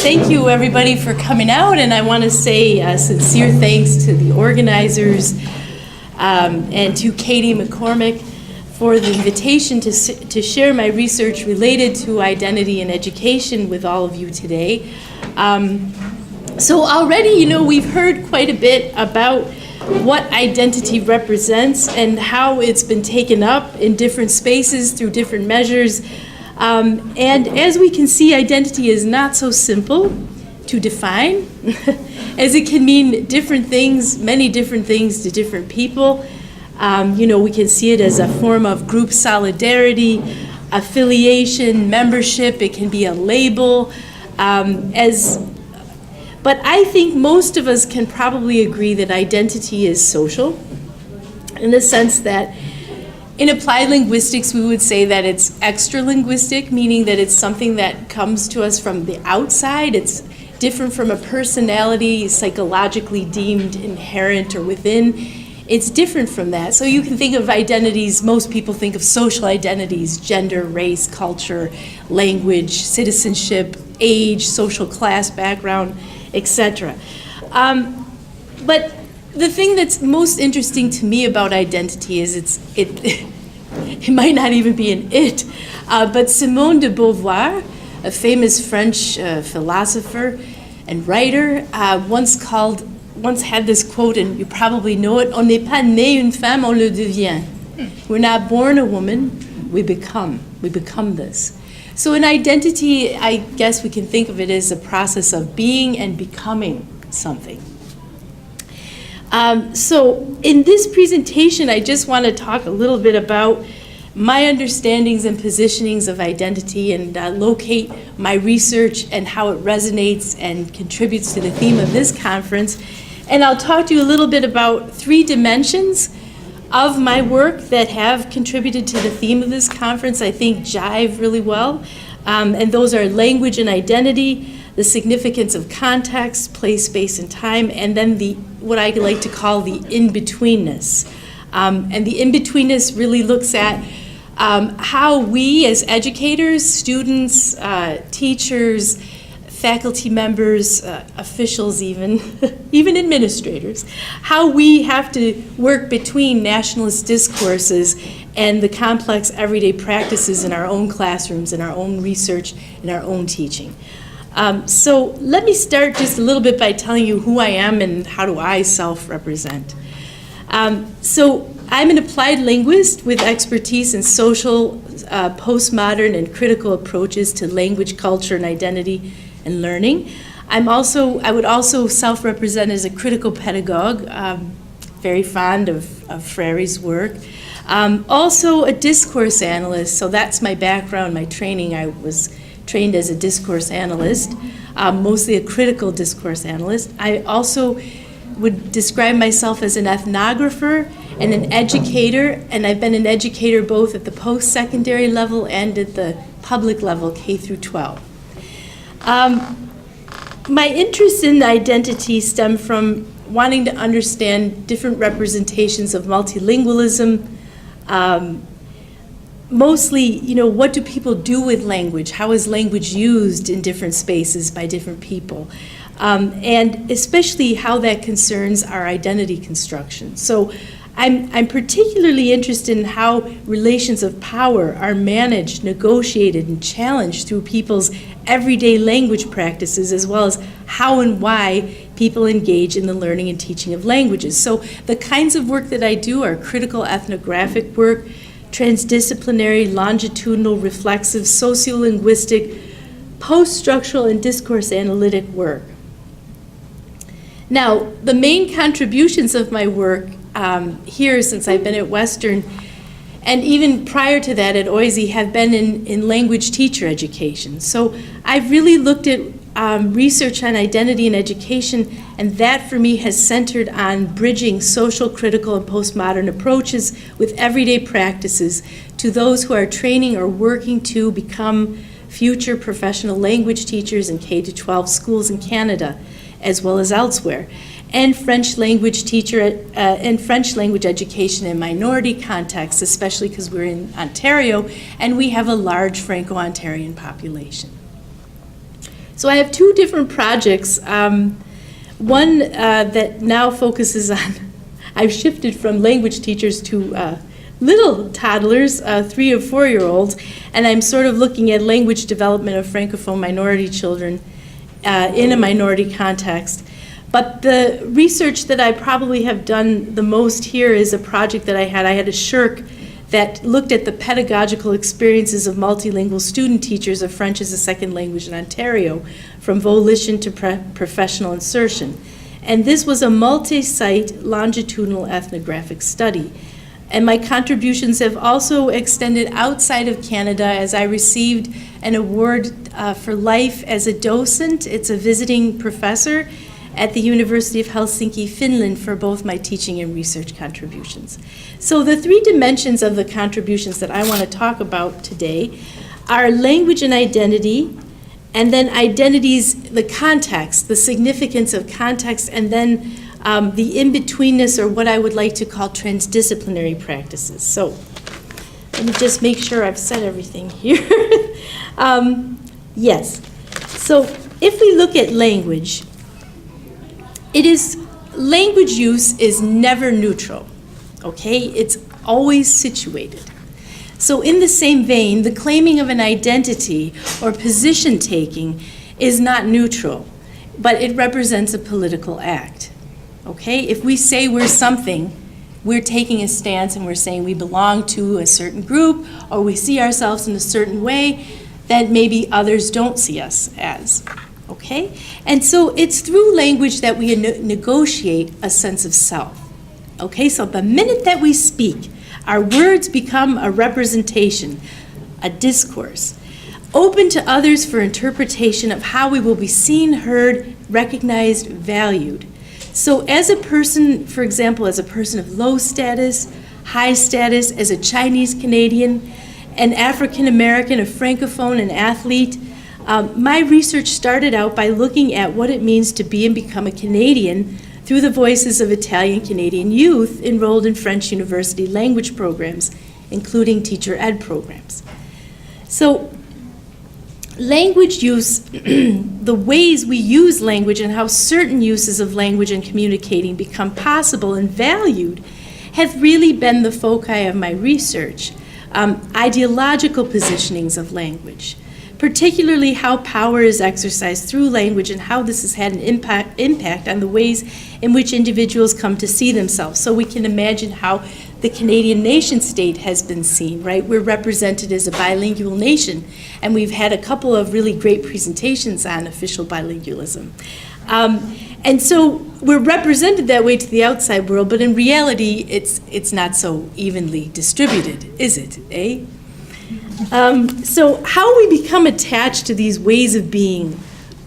thank you everybody for coming out, and I want to say sincere thanks to the organizers and to Katie McCormick for the invitation to share my research related to identity and education with all of you today. So already, we've heard quite a bit about what identity represents and how it's been taken up in different spaces through different measures. And as we can see, identity is not so simple to define, as it can mean different things, many different things to different people. We can see it as a form of group solidarity, affiliation, membership. It can be a label. But I think most of us can probably agree that identity is social, in the sense that in applied linguistics, we would say that it's extra-linguistic, meaning that it's something that comes to us from the outside. It's different from a personality, psychologically deemed inherent or within. It's different from that. So you can think of identities, most people think of social identities, gender, race, culture, language, citizenship, age, social class, background, etc. But the thing that's most interesting to me about identity is it might not even be an it, but Simone de Beauvoir, a famous French philosopher and writer, once had this quote, and you probably know it: "On n'est pas né une femme, on le devient." We're not born a woman, we become this. So in identity, I guess we can think of it as a process of being and becoming something. So in this presentation, I just want to talk a little bit about my understandings and positionings of identity and locate my research and how it resonates and contributes to the theme of this conference. And I'll talk to you a little bit about 3 dimensions of my work that have contributed to the theme of this conference, I think jive really well. And those are language and identity, the significance of context, place, space, and time, and then what I like to call the in-betweenness. And the in-betweenness really looks at how we as educators, students, teachers, faculty members, officials even, even administrators, how we have to work between nationalist discourses and the complex everyday practices in our own classrooms, in our own research, in our own teaching. So let me start just a little bit by telling you who I am and how do I self-represent. So I'm an applied linguist with expertise in social, postmodern, and critical approaches to language, culture, and identity and learning. I would also self-represent as a critical pedagogue, very fond of Freire's work. Also a discourse analyst, so that's my background, my training. I was trained as a discourse analyst, mostly a critical discourse analyst. I also would describe myself as an ethnographer and an educator, and I've been an educator both at the post-secondary level and at the public level, K through 12. My interest in identity stemmed from wanting to understand different representations of multilingualism. Mostly, what do people do with language? How is language used in different spaces by different people? And especially how that concerns our identity construction. So I'm particularly interested in how relations of power are managed, negotiated, and challenged through people's everyday language practices, as well as how and why people engage in the learning and teaching of languages. So the kinds of work that I do are critical ethnographic work, transdisciplinary, longitudinal, reflexive, sociolinguistic, post-structural, and discourse analytic work. Now, the main contributions of my work here since I've been at Western, and even prior to that at OISE, have been in language teacher education. So I've really looked at research on identity and education, and that for me has centered on bridging social, critical, and postmodern approaches with everyday practices to those who are training or working to become future professional language teachers in K-12 schools in Canada, as well as elsewhere, and French language teacher and French language education in minority contexts, especially because we're in Ontario and we have a large Franco-Ontarian population. So I have two different projects. One that now focuses on, I've shifted from language teachers to little toddlers, 3 or 4-year-olds, and I'm sort of looking at language development of Francophone minority children in a minority context. But the research that I probably have done the most here is a project that I had. I had a shirk that looked at the pedagogical experiences of multilingual student teachers of French as a second language in Ontario, from volition to professional insertion. And this was a multi-site longitudinal ethnographic study. And my contributions have also extended outside of Canada, as I received an award for life as a docent. It's a visiting professor at the University of Helsinki, Finland, for both my teaching and research contributions. So the 3 dimensions of the contributions that I want to talk about today are language and identity, and then identities, the context, the significance of context, and then the in-betweenness, or what I would like to call transdisciplinary practices. So let me just make sure I've said everything here. Yes, so if we look at language, language use is never neutral, okay? It's always situated. So in the same vein, the claiming of an identity or position taking is not neutral, but it represents a political act, okay? If we say we're something, we're taking a stance and we're saying we belong to a certain group, or we see ourselves in a certain way that maybe others don't see us as. Okay? And so it's through language that we negotiate a sense of self. Okay? So the minute that we speak, our words become a representation, a discourse, open to others for interpretation of how we will be seen, heard, recognized, valued. So as a person, for example, as a person of low status, high status, as a Chinese Canadian, an African American, a Francophone, an athlete, my research started out by looking at what it means to be and become a Canadian through the voices of Italian Canadian youth enrolled in French university language programs, including teacher ed programs. So language use, the ways we use language and how certain uses of language and communicating become possible and valued have really been the foci of my research. Ideological positionings of language, particularly how power is exercised through language and how this has had an impact on the ways in which individuals come to see themselves. So we can imagine how the Canadian nation state has been seen, right? We're represented as a bilingual nation, and we've had a couple of really great presentations on official bilingualism. And so we're represented that way to the outside world, but in reality, it's not so evenly distributed, is it, eh? So how we become attached to these ways of being,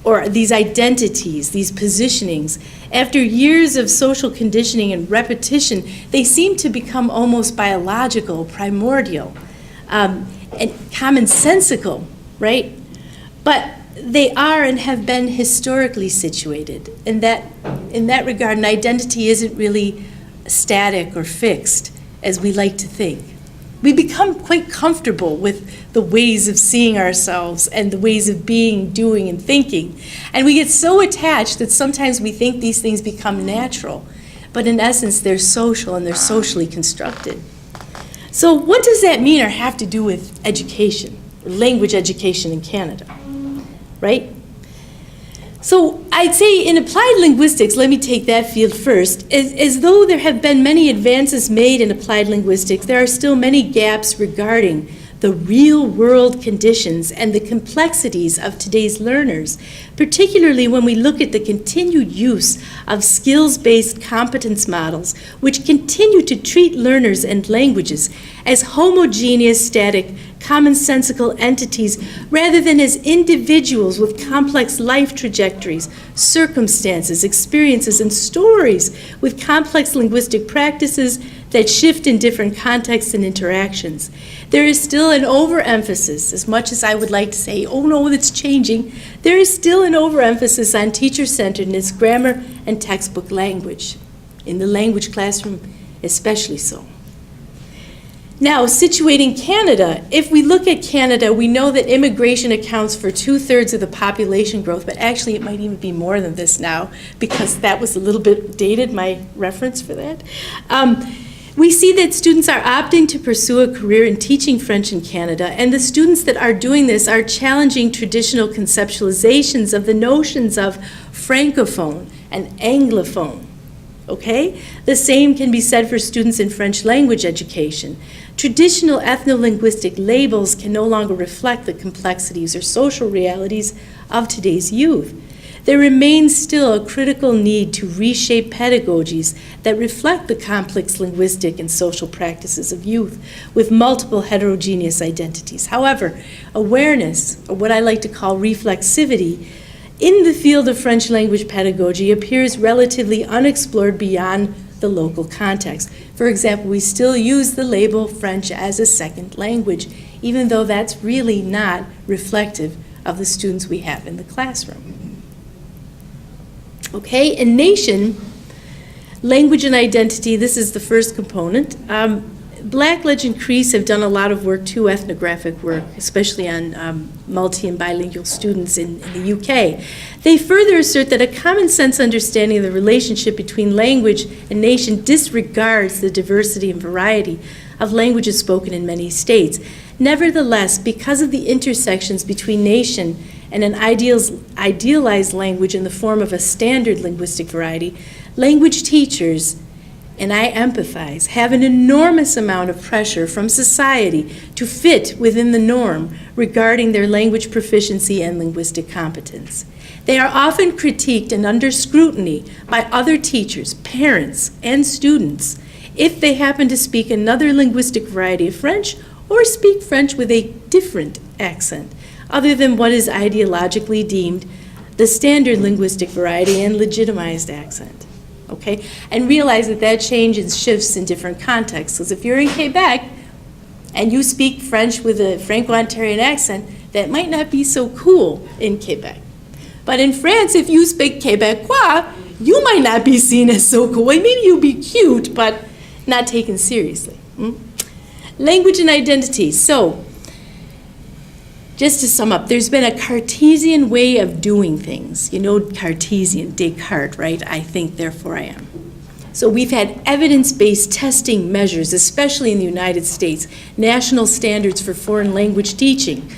or these identities, these positionings, after years of social conditioning and repetition, they seem to become almost biological, primordial, and commonsensical, right? But they are and have been historically situated. And that, in that regard, an identity isn't really static or fixed, as we like to think. We become quite comfortable with the ways of seeing ourselves and the ways of being, doing, and thinking. And we get so attached that sometimes we think these things become natural. But in essence, they're social and they're socially constructed. So what does that mean or have to do with education, or language education in Canada, right? So I'd say in applied linguistics, let me take that field first, as though there have been many advances made in applied linguistics, there are still many gaps regarding the real world conditions and the complexities of today's learners, particularly when we look at the continued use of skills-based competence models, which continue to treat learners and languages as homogeneous, static, commonsensical entities rather than as individuals with complex life trajectories, circumstances, experiences, and stories with complex linguistic practices that shift in different contexts and interactions. There is still an overemphasis, as much as I would like to say, oh no, that's changing, there is still an overemphasis on teacher-centeredness, grammar, and textbook language, in the language classroom especially so. Now, situating Canada, if we look at Canada, we know that immigration accounts for 2/3 of the population growth, but actually it might even be more than this now, because that was a little bit dated, my reference for that. We see that students are opting to pursue a career in teaching French in Canada, and the students that are doing this are challenging traditional conceptualizations of the notions of francophone and anglophone. Okay? The same can be said for students in French language education. Traditional ethno-linguistic labels can no longer reflect the complexities or social realities of today's youth. There remains still a critical need to reshape pedagogies that reflect the complex linguistic and social practices of youth with multiple heterogeneous identities. However, awareness, or what I like to call reflexivity, in the field of French language pedagogy appears relatively unexplored beyond the local context. For example, we still use the label French as a second language, even though that's really not reflective of the students we have in the classroom. Okay, in nation, language and identity, this is the first component. Blackledge and Crease have done a lot of work, too, ethnographic work, especially on multi and bilingual students in the UK. They further assert that a common sense understanding of the relationship between language and nation disregards the diversity and variety of languages spoken in many states. Nevertheless, because of the intersections between nation and an idealized language in the form of a standard linguistic variety, language teachers, and I empathize, have an enormous amount of pressure from society to fit within the norm regarding their language proficiency and linguistic competence. They are often critiqued and under scrutiny by other teachers, parents, and students if they happen to speak another linguistic variety of French or speak French with a different accent, other than what is ideologically deemed the standard linguistic variety and legitimized accent. Okay? And realize that that changes, shifts in different contexts. Because if you're in Quebec and you speak French with a Franco-Ontarian accent, that might not be so cool in Quebec. But in France, if you speak Quebecois, you might not be seen as so cool. Well, maybe you'll be cute, but not taken seriously. Language and identity. So, just to sum up, there's been a Cartesian way of doing things. You know Cartesian, Descartes, right? I think, therefore I am. So we've had evidence-based testing measures, especially in the United States, national standards for foreign language teaching.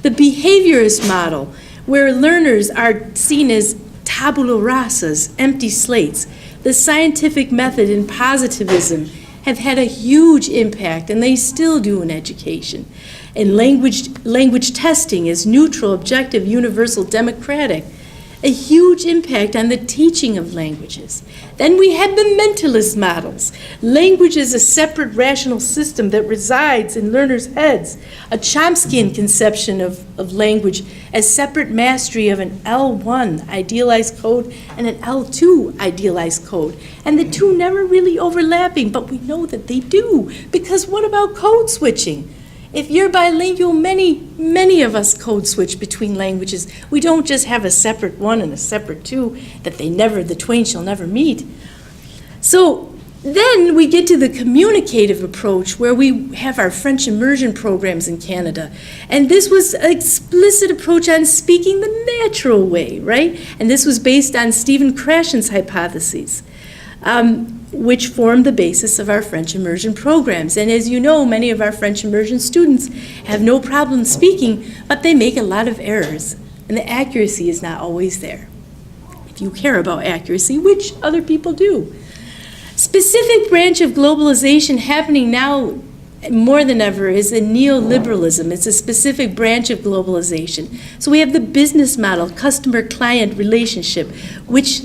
The behaviorist model, where learners are seen as tabula rasas, empty slates. The scientific method and positivism have had a huge impact, and they still do in education. And language testing is neutral, objective, universal, democratic, a huge impact on the teaching of languages. Then we have the mentalist models. Language is a separate rational system that resides in learners' heads, a Chomskyan conception of language as separate mastery of an L1 idealized code and an L2 idealized code. And the two never really overlapping, but we know that they do, because what about code switching? If you're bilingual, many of us code switch between languages. We don't just have a separate one and a separate two that the twain shall never meet. So then we get to the communicative approach, where we have our French immersion programs in Canada. And this was an explicit approach on speaking the natural way, right? And this was based on Stephen Krashen's hypotheses, which formed the basis of our French immersion programs. And as you know, many of our French immersion students have no problem speaking, but they make a lot of errors, and the accuracy is not always there, if you care about accuracy, which other people do. Specific branch of globalization happening now more than ever is the neoliberalism. It's a specific branch of globalization. So we have the business model, customer-client relationship, which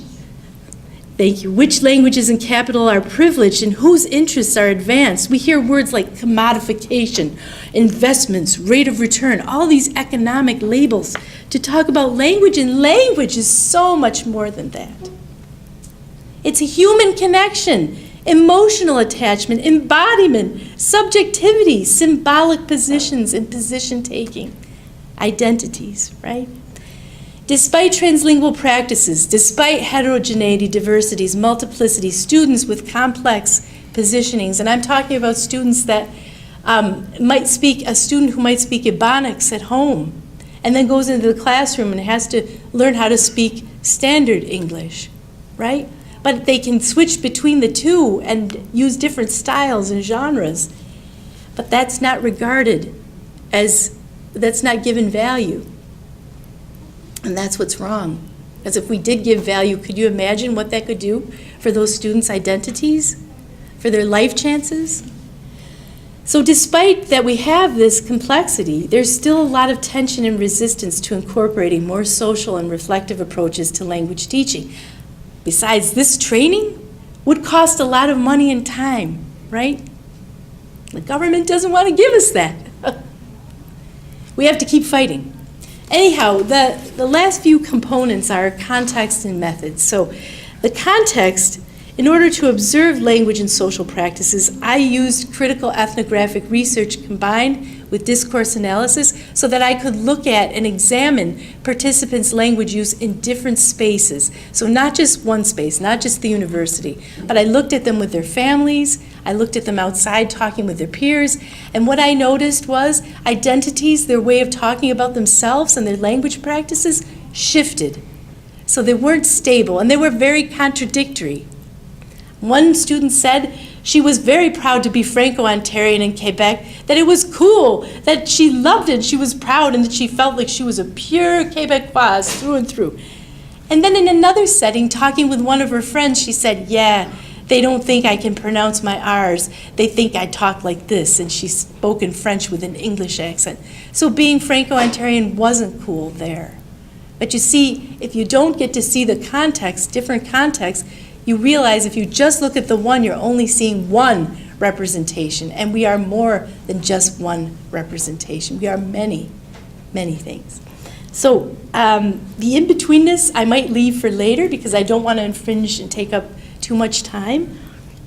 languages and capital are privileged and whose interests are advanced. We hear words like commodification, investments, rate of return, all these economic labels to talk about language, and language is so much more than that. It's a human connection, emotional attachment, embodiment, subjectivity, symbolic positions and position taking, identities, right? Despite translingual practices, despite heterogeneity, diversities, multiplicities, students with complex positionings, and I'm talking about students that A student who might speak Ebonics at home and then goes into the classroom and has to learn how to speak standard English, right? But they can switch between the two and use different styles and genres. But that's not regarded as, that's not given value. And that's what's wrong. Because if we did give value, could you imagine what that could do for those students' identities, for their life chances? So despite that we have this complexity, there's still a lot of tension and resistance to incorporating more social and reflective approaches to language teaching. Besides, this training would cost a lot of money and time, right? The government doesn't want to give us that. We have to keep fighting. Anyhow, the last few components are context and methods. So the context, in order to observe language and social practices, I used critical ethnographic research combined with discourse analysis so that I could look at and examine participants' language use in different spaces. So not just one space, not just the university, but I looked at them with their families, I looked at them outside talking with their peers, and what I noticed was identities, their way of talking about themselves and their language practices shifted. So they weren't stable, and they were very contradictory. One student said she was very proud to be Franco-Ontarian in Quebec, that it was cool, that she loved it, she was proud, and that she felt like she was a pure Quebecoise through and through. And then in another setting, talking with one of her friends, she said, yeah, they don't think I can pronounce my R's. They think I talk like this, and she spoke in French with an English accent. So being Franco-Ontarian wasn't cool there. But you see, if you don't get to see the context, different contexts, you realize if you just look at the one, you're only seeing one representation, and we are more than just one representation. We are many, many things. So the in-betweenness I might leave for later because I don't want to infringe and take up too much time.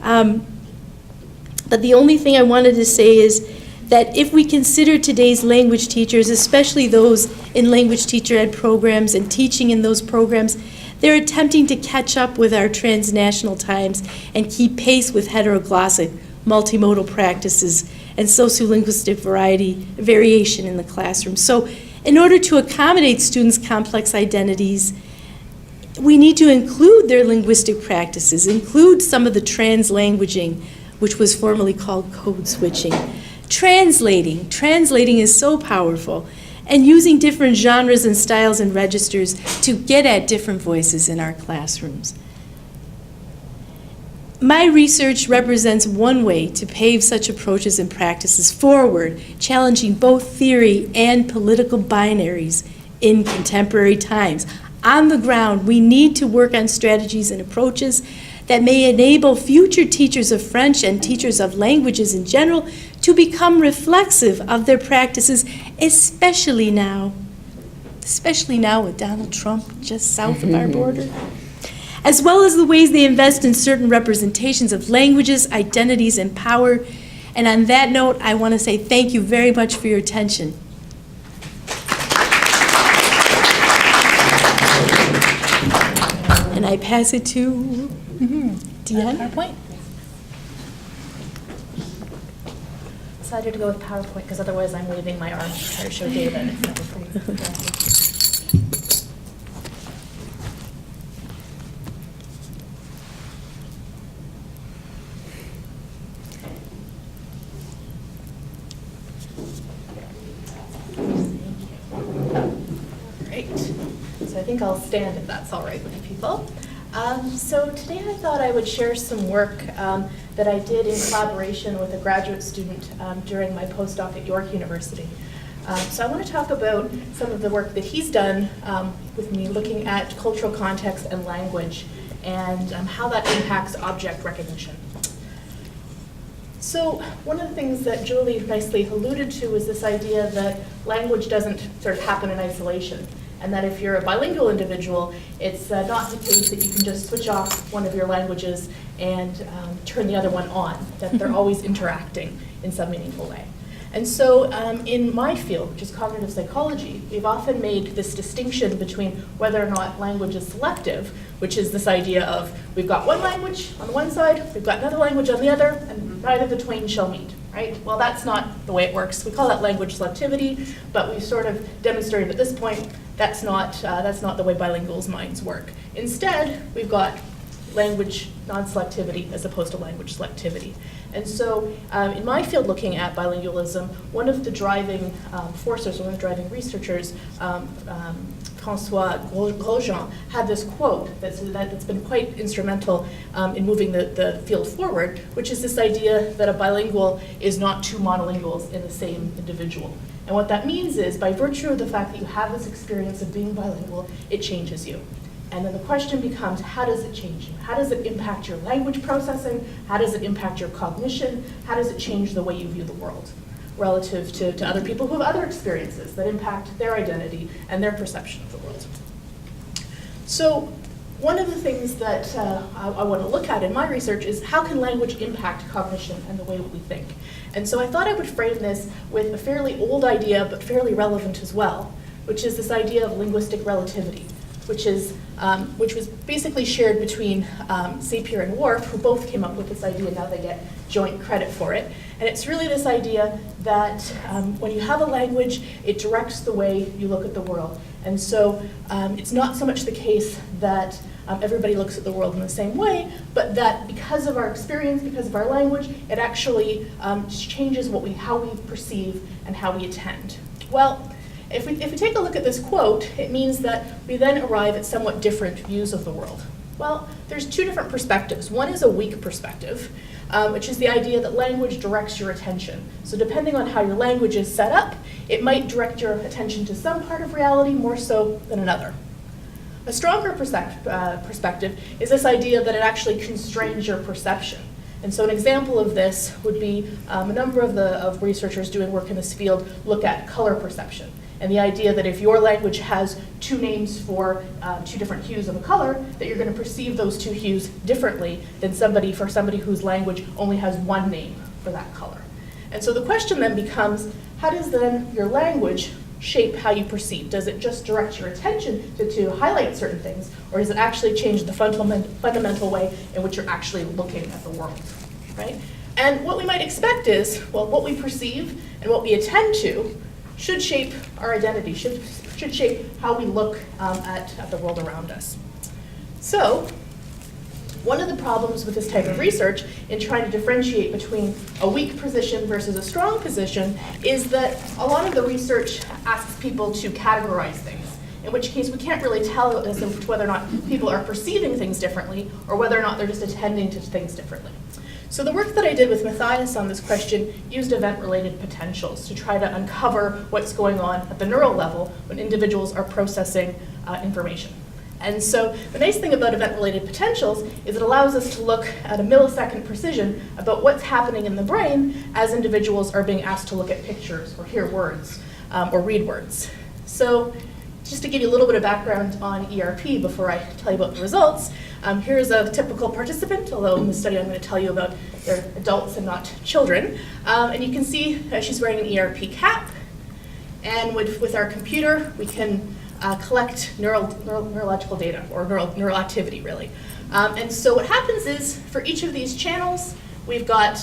But the only thing I wanted to say is that if we consider today's language teachers, especially those in language teacher ed programs and teaching in those programs, they're attempting to catch up with our transnational times and keep pace with heteroglossic, multimodal practices and sociolinguistic variation in the classroom. So in order to accommodate students' complex identities, we need to include their linguistic practices, include some of the translanguaging, which was formerly called code switching. Translating is so powerful, and using different genres and styles and registers to get at different voices in our classrooms. My research represents one way to pave such approaches and practices forward, challenging both theory and political binaries in contemporary times. On the ground, we need to work on strategies and approaches that may enable future teachers of French and teachers of languages in general to become reflexive of their practices, especially now with Donald Trump just south of our border, as well as the ways they invest in certain representations of languages, identities, and power. And on that note, I want to say thank you very much for your attention. And I pass it to Deanne. PowerPoint. Decided to go with PowerPoint because otherwise I'm waving my arm to try to show data and it's never pretty. Great. So I think I'll stand if that's all right with people. So today I thought I would share some work that I did in collaboration with a graduate student during my postdoc at York University. So I want to talk about some of the work that he's done with me looking at cultural context and language and how that impacts object recognition. So one of the things that Julie nicely alluded to was this idea that language doesn't sort of happen in isolation, and that if you're a bilingual individual, it's not the case that you can just switch off one of your languages and turn the other one on, that they're always interacting in some meaningful way. And so in my field, which is cognitive psychology, we've often made this distinction between whether or not language is selective, which is this idea of we've got one language on the one side, we've got another language on the other, and neither the twain shall meet, right? right? Well, that's not the way it works. We call that language selectivity, but we've sort of demonstrated at this point that's not the way bilinguals' minds work. Instead, we've got language non-selectivity as opposed to language selectivity. And so in my field looking at bilingualism, one of the driving forces, one of the driving researchers, François Grosjean, had this quote that's been quite instrumental in moving the field forward, which is this idea that a bilingual is not two monolinguals in the same individual. And what that means is, by virtue of the fact that you have this experience of being bilingual, it changes you. And then the question becomes, how does it change you? How does it impact your language processing? How does it impact your cognition? How does it change the way you view the world relative to other people who have other experiences that impact their identity and their perception of the world? So one of the things that I want to look at in my research is how can language impact cognition and the way that we think? And so I thought I would frame this with a fairly old idea, but fairly relevant as well, which is this idea of linguistic relativity, which was basically shared between Sapir and Worf, who both came up with this idea. Now they get joint credit for it. And it's really this idea that when you have a language, it directs the way you look at the world. And so it's not so much the case that everybody looks at the world in the same way, but that because of our experience, because of our language, it actually changes how we perceive and how we attend. Well, if we take a look at this quote, it means that we then arrive at somewhat different views of the world. Well, there's two different perspectives. One is a weak perspective, which is the idea that language directs your attention. So depending on how your language is set up, it might direct your attention to some part of reality more so than another. A stronger perspective is this idea that it actually constrains your perception. And so an example of this would be a number of researchers doing work in this field look at color perception. And the idea that if your language has two names for two different hues of a color, that you're going to perceive those two hues differently than somebody whose language only has one name for that color. And so the question then becomes, how does then your language shape how you perceive? Does it just direct your attention to highlight certain things, or does it actually change the fundamental way in which you're actually looking at the world, right? And what we might expect is, well, what we perceive and what we attend to should shape our identity, should shape how we look at the world around us. So one of the problems with this type of research in trying to differentiate between a weak position versus a strong position is that a lot of the research asks people to categorize things, in which case we can't really tell as to whether or not people are perceiving things differently or whether or not they're just attending to things differently. So the work that I did with Matthias on this question used event-related potentials to try to uncover what's going on at the neural level when individuals are processing information. And so the nice thing about event-related potentials is it allows us to look at a millisecond precision about what's happening in the brain as individuals are being asked to look at pictures or hear words or read words. So just to give you a little bit of background on ERP before I tell you about the results, here's a typical participant, although in the study I'm going to tell you about they're adults and not children. And you can see she's wearing an ERP cap. And with our computer, we can collect neurological data, or neural activity, really. And so what happens is, for each of these channels, we've got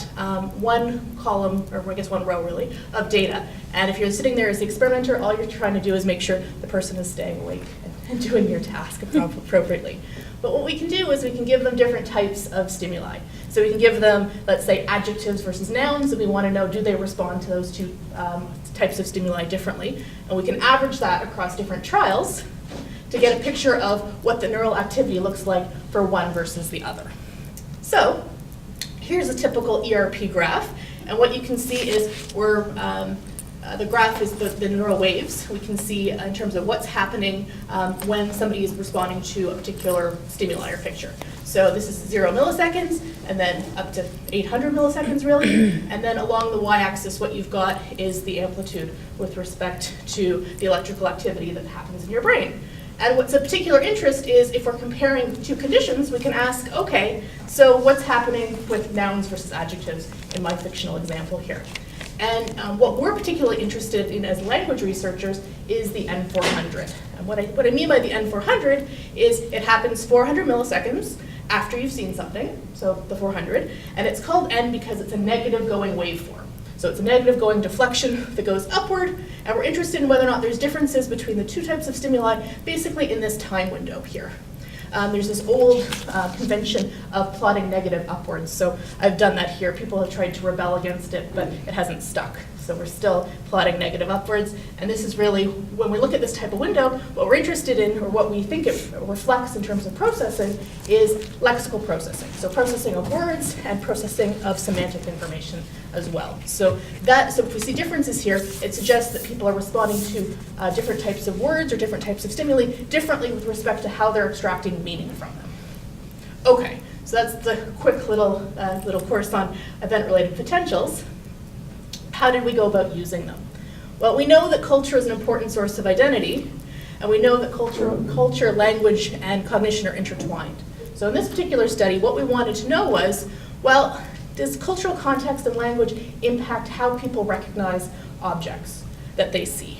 one column, or I guess one row, really, of data. And if you're sitting there as the experimenter, all you're trying to do is make sure the person is staying awake and doing your task appropriately. But what we can do is we can give them different types of stimuli. So we can give them, let's say, adjectives versus nouns, and we want to know, do they respond to those two types of stimuli differently? And we can average that across different trials to get a picture of what the neural activity looks like for one versus the other. So here's a typical ERP graph, and what you can see is the graph is the neural waves. We can see in terms of what's happening when somebody is responding to a particular stimuli or picture. So this is 0 milliseconds, and then up to 800 milliseconds, really. And then along the y-axis, what you've got is the amplitude with respect to the electrical activity that happens in your brain. And what's of particular interest is if we're comparing two conditions, we can ask, okay, so what's happening with nouns versus adjectives in my fictional example here? And what we're particularly interested in as language researchers is the N400. And what I mean by the N400 is it happens 400 milliseconds after you've seen something, so the 400, and it's called N because it's a negative going waveform. So it's a negative going deflection that goes upward, and we're interested in whether or not there's differences between the two types of stimuli, basically in this time window here. There's this old convention of plotting negative upwards, so I've done that here. People have tried to rebel against it, but it hasn't stuck. So we're still plotting negative upwards, and this is really, when we look at this type of window, what we're interested in, or what we think it reflects in terms of processing, is lexical processing. So processing of words and processing of semantic information as well. So if we see differences here, it suggests that people are responding to different types of words or different types of stimuli differently with respect to how they're extracting meaning from them. Okay, so that's the quick little course on event-related potentials. How did we go about using them? Well, we know that culture is an important source of identity, and we know that culture, language, and cognition are intertwined. So in this particular study, what we wanted to know was, well, does cultural context and language impact how people recognize objects that they see?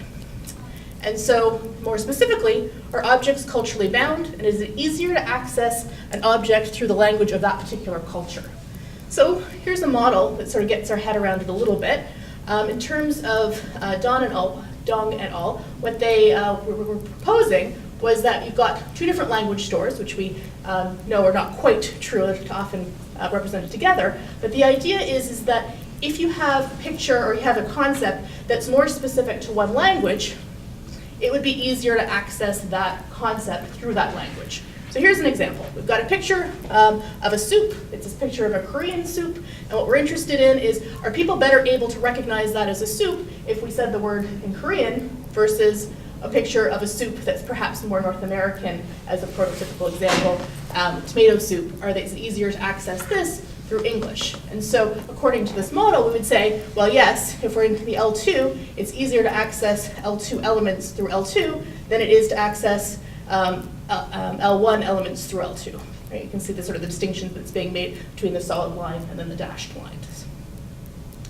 And so, more specifically, are objects culturally bound, and is it easier to access an object through the language of that particular culture? So here's a model that sort of gets our head around it a little bit. In terms of Dong et al., what they were proposing was that you've got two different language stores, which we know are not quite true, they're often represented together. But the idea is that if you have a picture or you have a concept that's more specific to one language, it would be easier to access that concept through that language. So here's an example. We've got a picture of a soup. It's a picture of a Korean soup. And what we're interested in is, are people better able to recognize that as a soup if we said the word in Korean versus a picture of a soup that's perhaps more North American, as a prototypical example, tomato soup? Is it easier to access this through English? And so according to this model, we would say, well, yes, if we're in the L2, it's easier to access L2 elements through L2 than it is to access L1 elements through L2. Right? You can see the sort of the distinction that's being made between the solid line and then the dashed lines.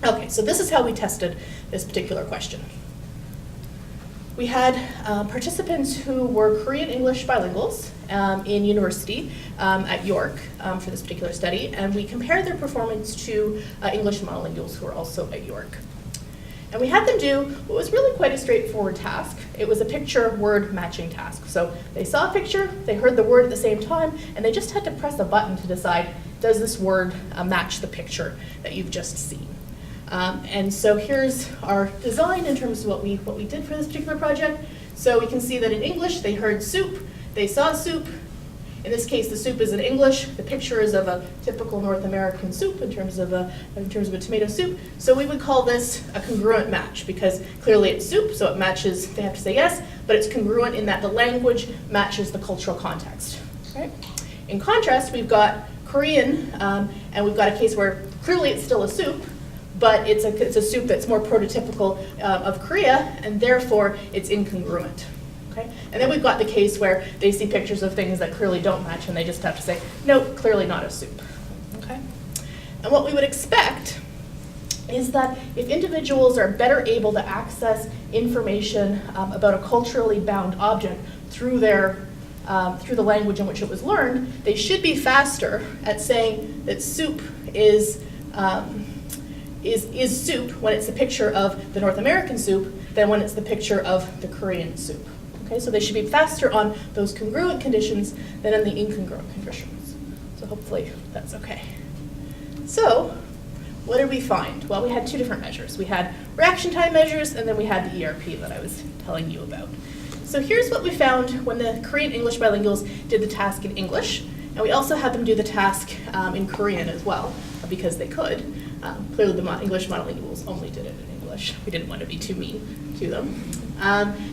Okay, so this is how we tested this particular question. We had participants who were Korean English bilinguals in university at York for this particular study, and we compared their performance to English monolinguals who were also at York. And we had them do what was really quite a straightforward task. It was a picture-word matching task. So they saw a picture, they heard the word at the same time, and they just had to press a button to decide, does this word match the picture that you've just seen? And so here's our design in terms of what we did for this particular project. So we can see that in English, they heard soup, they saw soup. In this case, the soup is in English. The picture is of a typical North American soup in terms of a tomato soup. So we would call this a congruent match, because clearly it's soup, so it matches, they have to say yes, but it's congruent in that the language matches the cultural context. Right? In contrast, we've got Korean, and we've got a case where clearly it's still a soup, but it's a soup that's more prototypical of Korea, and therefore it's incongruent. Okay? And then we've got the case where they see pictures of things that clearly don't match, and they just have to say, no, clearly not a soup. Okay? And what we would expect is that if individuals are better able to access information about a culturally bound object through the language in which it was learned, they should be faster at saying that soup is soup when it's the picture of the North American soup than when it's the picture of the Korean soup. Okay, so they should be faster on those congruent conditions than on the incongruent conditions. So hopefully that's okay. So what did we find? Well, we had two different measures. We had reaction time measures, and then we had the ERP that I was telling you about. So here's what we found when the Korean English bilinguals did the task in English, and we also had them do the task in Korean as well, because they could. Clearly the English monolinguals only did it in English. We didn't want to be too mean to them.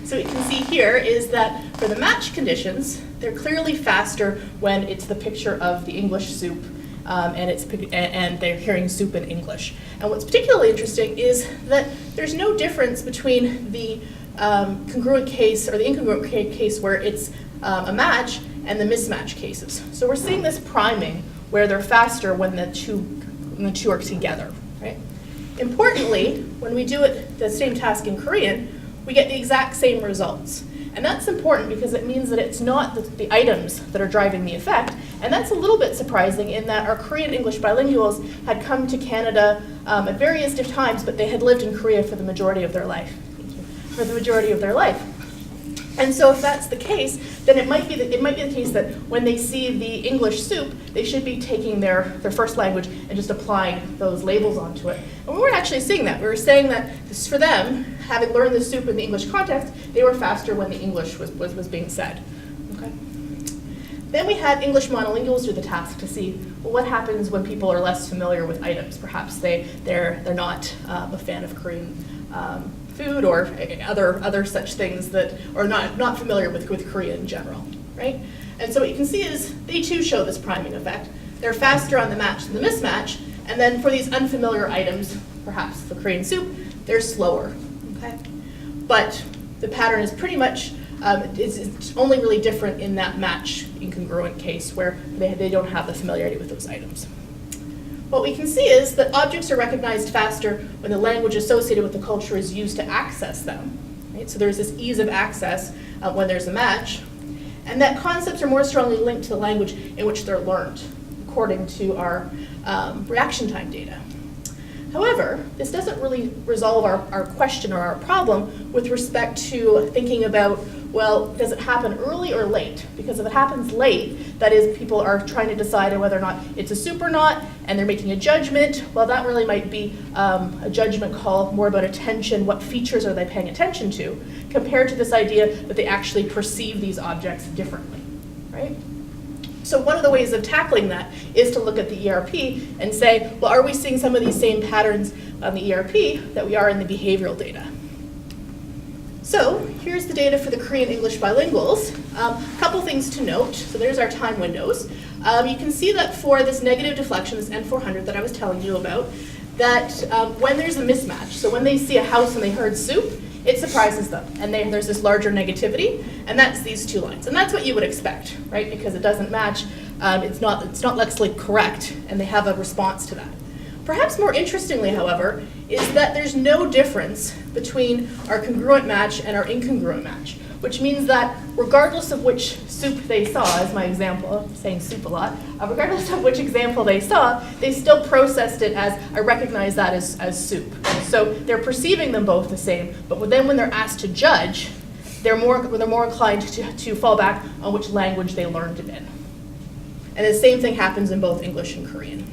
So what you can see here is that for the match conditions, they're clearly faster when it's the picture of the English soup and they're hearing soup in English. And what's particularly interesting is that there's no difference between the congruent case or the incongruent case where it's a match and the mismatch cases. So we're seeing this priming where they're faster when the two are together. Right? Importantly, when we do the same task in Korean, we get the exact same results. And that's important because it means that it's not the items that are driving the effect, And that's a little bit surprising in that our Korean English bilinguals had come to Canada at various different times, but they had lived in Korea for the majority of their life. For the majority of their life. And so if that's the case, then it might be the case that when they see the English soup, they should be taking their first language and just applying those labels onto it. And we weren't actually seeing that. We were saying that this, for them, having learned the soup in the English context, they were faster when the English was being said. Okay. Then we had English monolinguals do the task to see, well, what happens when people are less familiar with items. Perhaps they're not a fan of Korean food or other such things that are not familiar with Korea in general, right? And so what you can see is they too show this priming effect. They're faster on the match than the mismatch, and then for these unfamiliar items, perhaps the Korean soup, they're slower, okay? But the pattern is pretty much, it's only really different in that match incongruent case where they don't have the familiarity with those items. What we can see is that objects are recognized faster when the language associated with the culture is used to access them. Right? So there's this ease of access when there's a match, and that concepts are more strongly linked to the language in which they're learned, according to our reaction time data. However, this doesn't really resolve our question or our problem with respect to thinking about, well, does it happen early or late? Because if it happens late, that is, people are trying to decide whether or not it's a soup or not, and they're making a judgment, well, that really might be a judgment call more about attention, what features are they paying attention to, compared to this idea that they actually perceive these objects differently, right? So one of the ways of tackling that is to look at the ERP and say, well, are we seeing some of these same patterns on the ERP that we are in the behavioral data? So here's the data for the Korean English bilinguals. A couple things to note. So there's our time windows. You can see that for this negative deflection, this N400 that I was telling you about, that when there's a mismatch, so when they see a house and they heard soup, it surprises them. And there's this larger negativity, and that's these two lines. And that's what you would expect, right? Because it doesn't match, it's not lexically correct, and they have a response to that. Perhaps more interestingly, however, is that there's no difference between our congruent match and our incongruent match, which means that regardless of which soup they saw, as my example, I'm saying soup a lot, regardless of which example they saw, they still processed it as, I recognize that as soup. So they're perceiving them both the same, but then when they're asked to judge, they're more inclined to fall back on which language they learned it in. And the same thing happens in both English and Korean.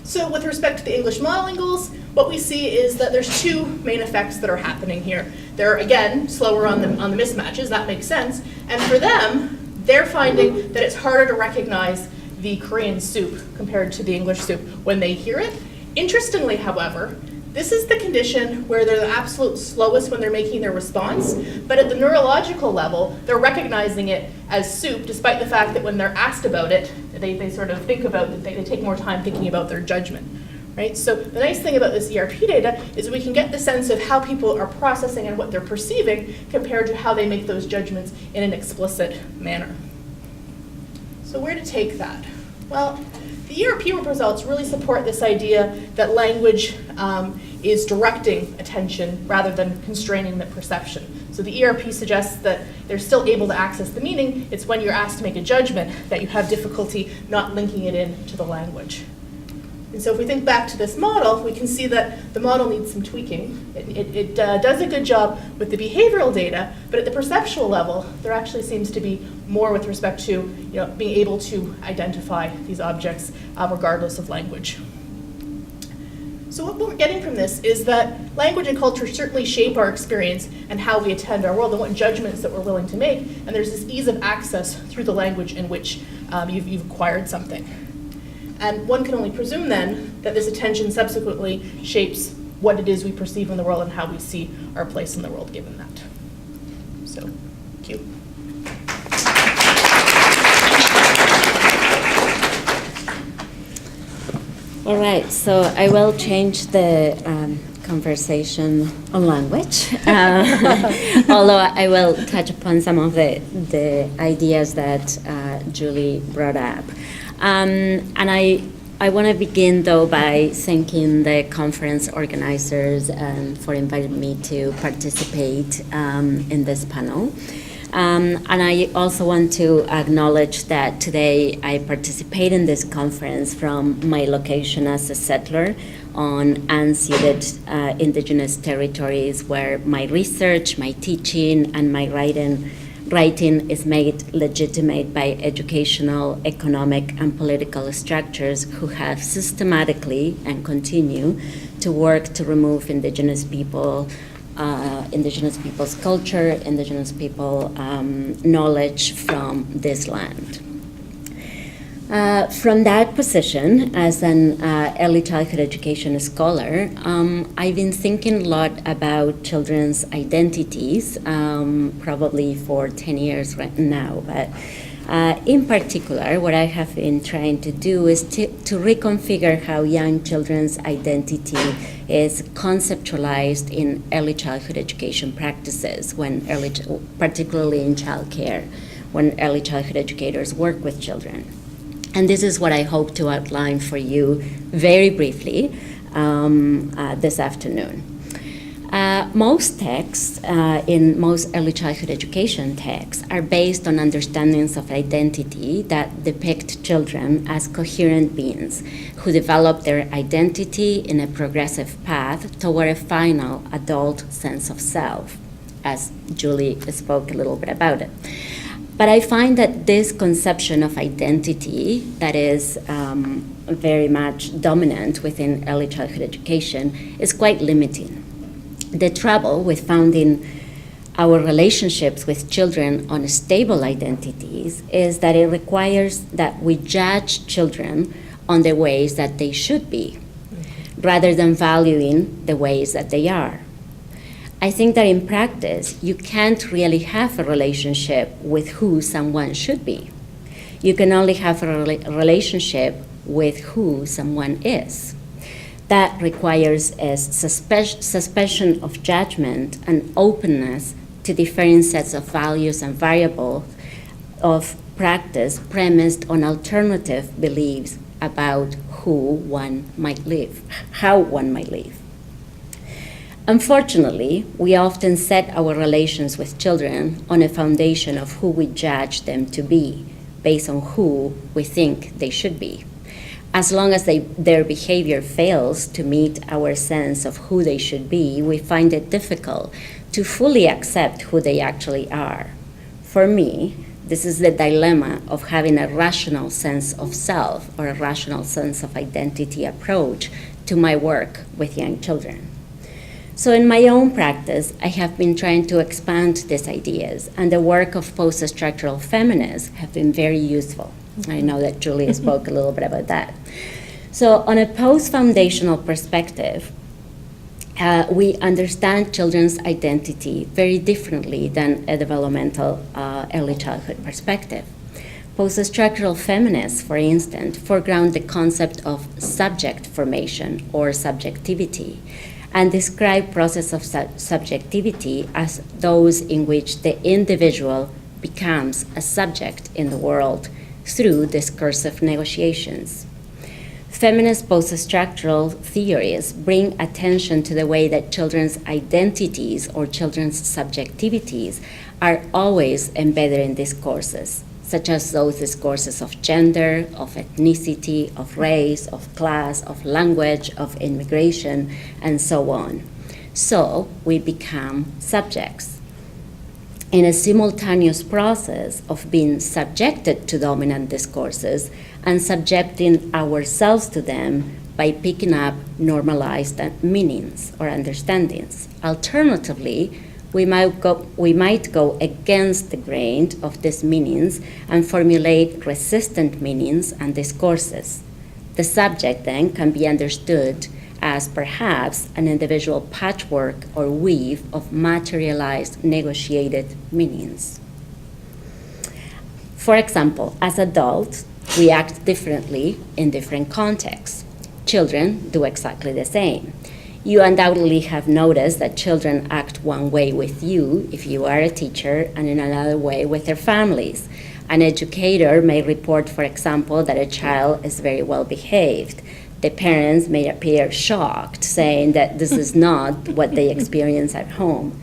So with respect to the English monolinguals, what we see is that there's two main effects that are happening here. They're, again, slower on the mismatches, that makes sense. And for them, they're finding that it's harder to recognize the Korean soup compared to the English soup when they hear it. Interestingly, however, this is the condition where they're the absolute slowest when they're making their response, but at the neurological level, they're recognizing it as soup, despite the fact that when they're asked about it, they sort of think about it, they take more time thinking about their judgment, right? So the nice thing about this ERP data is we can get the sense of how people are processing and what they're perceiving compared to how they make those judgments in an explicit manner. So where to take that? Well, the ERP results really support this idea that language is directing attention rather than constraining the perception. So the ERP suggests that they're still able to access the meaning. It's when you're asked to make a judgment that you have difficulty not linking it in to the language. And so if we think back to this model, we can see that the model needs some tweaking. It does a good job with the behavioral data, but at the perceptual level, there actually seems to be more with respect to being able to identify these objects regardless of language. So what we're getting from this is that language and culture certainly shape our experience and how we attend our world and what judgments that we're willing to make. And there's this ease of access through the language in which you've acquired something. And one can only presume then that this attention subsequently shapes what it is we perceive in the world and how we see our place in the world given that. So, thank you. All right, so I will change the conversation on language, although I will touch upon some of the ideas that Julie brought up. And I want to begin, though, by thanking the conference organizers for inviting me to participate in this panel. And I also want to acknowledge that today I participate in this conference from my location as a settler on unceded indigenous territories, where my research, my teaching, and my writing is made legitimate by educational, economic, and political structures who have systematically and continue to work to remove indigenous people's culture, indigenous people knowledge from this land. From that position, as an early childhood education scholar, I've been thinking a lot about children's identities, probably for 10 years right now. But in particular, what I have been trying to do is to reconfigure how young children's identity is conceptualized in early childhood education practices, particularly in childcare, when early childhood educators work with children. And this is what I hope to outline for you very briefly this afternoon. Most texts, in most early childhood education texts, are based on understandings of identity that depict children as coherent beings who develop their identity in a progressive path toward a final adult sense of self, as Julie spoke a little bit about it. But I find that this conception of identity that is very much dominant within early childhood education is quite limiting. The trouble with founding our relationships with children on stable identities is that it requires that we judge children on the ways that they should be, rather than valuing the ways that they are. I think that in practice, you can't really have a relationship with who someone should be. You can only have a relationship with who someone is. That requires a suspension of judgment and openness to different sets of values and variables of practice premised on alternative beliefs about how one might live. Unfortunately, we often set our relations with children on a foundation of who we judge them to be, based on who we think they should be. As long as their behavior fails to meet our sense of who they should be, we find it difficult to fully accept who they actually are. For me, this is the dilemma of having a rational sense of self or a rational sense of identity approach to my work with young children. So in my own practice, I have been trying to expand these ideas, and the work of post-structural feminists have been very useful. I know that Julia spoke a little bit about that. So on a post-foundational perspective, we understand children's identity very differently than a developmental early childhood perspective. Post-structural feminists, for instance, foreground the concept of subject formation or subjectivity, and describe process of subjectivity as those in which the individual becomes a subject in the world through discursive negotiations. Feminist post-structural theories bring attention to the way that children's identities or children's subjectivities are always embedded in discourses, such as those discourses of gender, of ethnicity, of race, of class, of language, of immigration, and so on. So we become subjects. In a simultaneous process of being subjected to dominant discourses and subjecting ourselves to them by picking up normalized meanings or understandings. Alternatively, we might go against the grain of these meanings and formulate resistant meanings and discourses. The subject then can be understood as perhaps an individual patchwork or weave of materialized negotiated meanings. For example, as adults, we act differently in different contexts. Children do exactly the same. You undoubtedly have noticed that children act one way with you if you are a teacher and in another way with their families. An educator may report, for example, that a child is very well behaved. The parents may appear shocked, saying that this is not what they experience at home.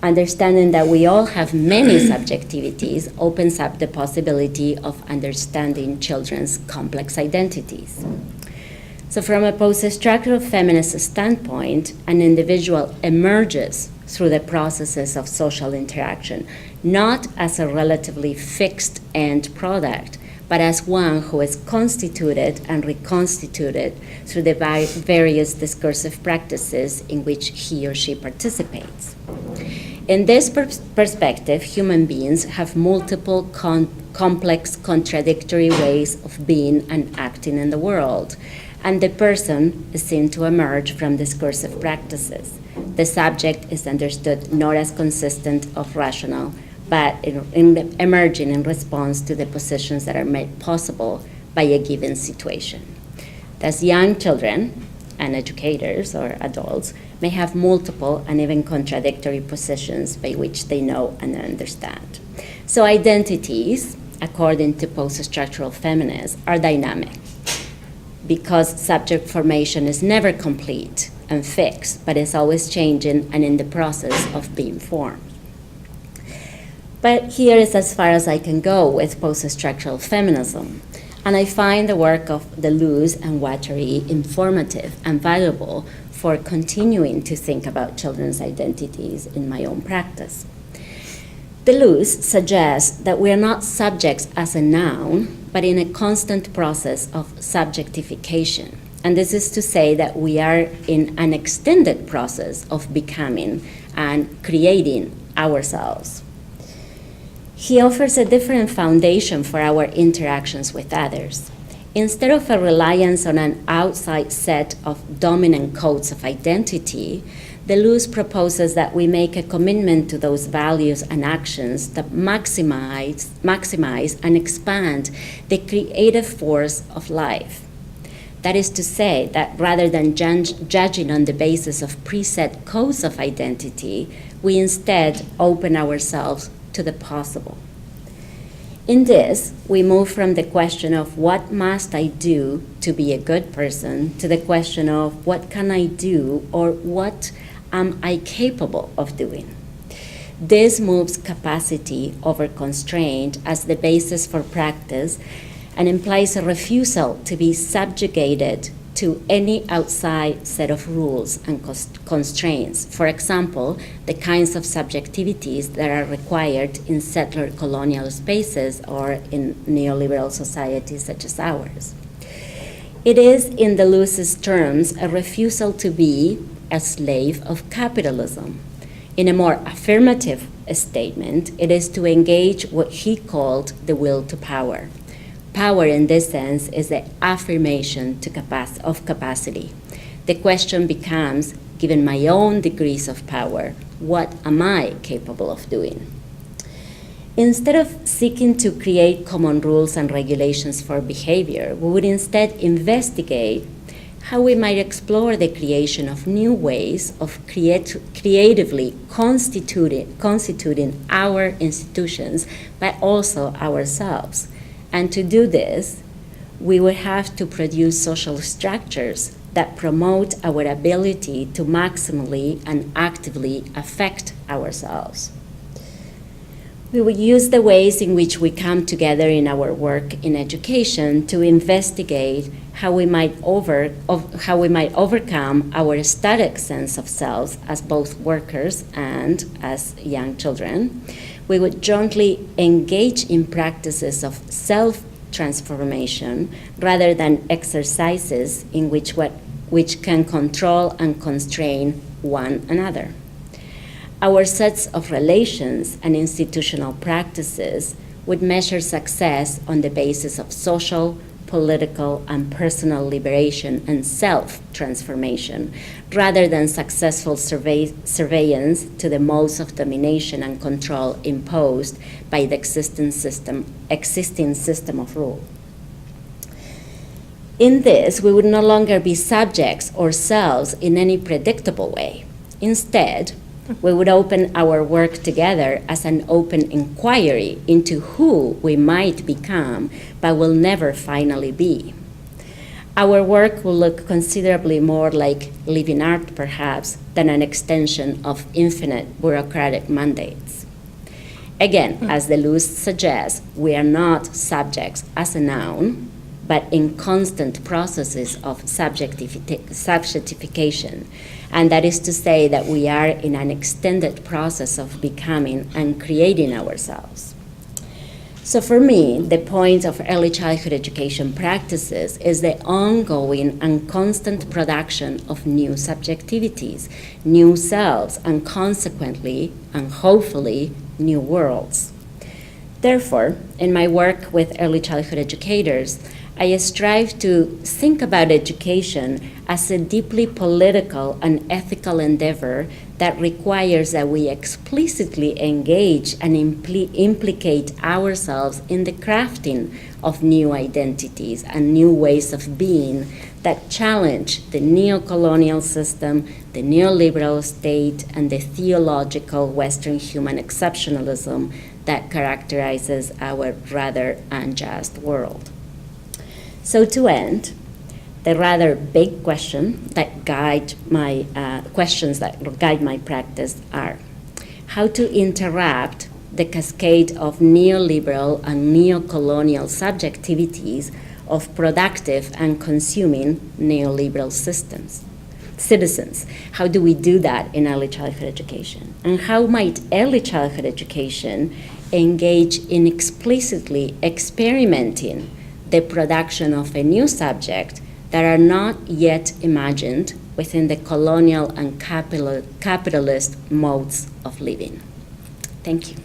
Understanding that we all have many subjectivities opens up the possibility of understanding children's complex identities. So from a post-structural feminist standpoint, an individual emerges through the processes of social interaction, not as a relatively fixed end product, but as one who is constituted and reconstituted through the various discursive practices in which he or she participates. In this perspective, human beings have multiple complex, contradictory ways of being and acting in the world, and the person is seen to emerge from discursive practices. The subject is understood not as consistent or rational, but emerging in response to the positions that are made possible by a given situation. Thus, young children and educators or adults may have multiple and even contradictory positions by which they know and understand. So identities, according to post-structural feminists, are dynamic because subject formation is never complete and fixed, but is always changing and in the process of being formed. But here is as far as I can go with post-structural feminism. And I find the work of Deleuze and Guattari informative and valuable for continuing to think about children's identities in my own practice. Deleuze suggests that we are not subjects as a noun, but in a constant process of subjectification. And this is to say that we are in an extended process of becoming and creating ourselves. He offers a different foundation for our interactions with others. Instead of a reliance on an outside set of dominant codes of identity, Deleuze proposes that we make a commitment to those values and actions that maximize and expand the creative force of life. That is to say that rather than judging on the basis of preset codes of identity, we instead open ourselves to the possible. In this, we move from the question of what must I do to be a good person to the question of what can I do or what am I capable of doing. This moves capacity over constraint as the basis for practice and implies a refusal to be subjugated to any outside set of rules and constraints. For example, the kinds of subjectivities that are required in settler colonial spaces or in neoliberal societies such as ours. It is, in Deleuze's terms, a refusal to be a slave of capitalism. In a more affirmative statement, it is to engage what he called the will to power. Power in this sense is the affirmation of capacity. The question becomes, given my own degrees of power, what am I capable of doing? Instead of seeking to create common rules and regulations for behavior, we would instead investigate how we might explore the creation of new ways of creatively constituting our institutions, but also ourselves. And to do this, we would have to produce social structures that promote our ability to maximally and actively affect ourselves. We would use the ways in which we come together in our work in education to investigate how we might overcome our static sense of selves as both workers and as young children. We would jointly engage in practices of self-transformation rather than exercises in which can control and constrain one another. Our sets of relations and institutional practices would measure success on the basis of social, political, and personal liberation and self-transformation, rather than successful surveillance to the modes of domination and control imposed by the existing system of rule. In this, we would no longer be subjects or selves in any predictable way. Instead, we would open our work together as an open inquiry into who we might become, but will never finally be. our work will look considerably more like living art, perhaps, than an extension of infinite bureaucratic mandates. Again, as Deleuze suggests, we are not subjects as a noun, but in constant processes of subjectification. And that is to say that we are in an extended process of becoming and creating ourselves. So for me, the point of early childhood education practices is the ongoing and constant production of new subjectivities, new selves, and consequently, and hopefully, new worlds. Therefore, in my work with early childhood educators, I strive to think about education as a deeply political and ethical endeavor that requires that we explicitly engage and implicate ourselves in the crafting of new identities and new ways of being that challenge the neo-colonial system, the neoliberal state, and the theological Western human exceptionalism that characterizes our rather unjust world. So to end, the rather big questions that guide my practice are how to interrupt the cascade of neoliberal and neocolonial subjectivities of productive and consuming neoliberal citizens. How do we do that in early childhood education? And how might early childhood education engage in explicitly experimenting the production of a new subject that are not yet imagined within the colonial and capitalist modes of living? Thank you.